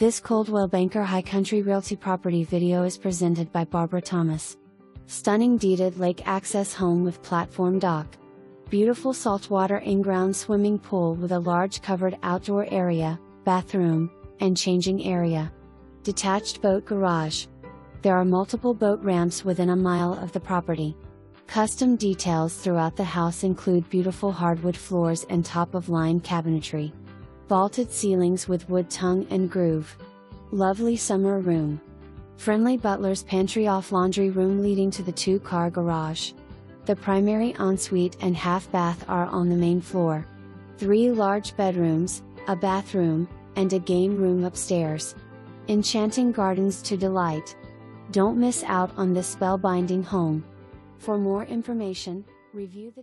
This Coldwell Banker High Country Realty property video is presented by Barbara Thomas. Stunning deeded lake access home with platform dock. Beautiful saltwater in-ground swimming pool with a large covered outdoor area, bathroom, and changing area. Detached boat garage. There are multiple boat ramps within a mile of the property. Custom details throughout the house include beautiful hardwood floors and top-of-line cabinetry. Vaulted ceilings with wood tongue and groove. Lovely summer room. Friendly butler's pantry off laundry room leading to the two-car garage. The primary ensuite and half bath are on the main floor. 3 large bedrooms, a bathroom, and a game room upstairs. Enchanting gardens to delight. Don't miss out on this spellbinding home. For more information, review the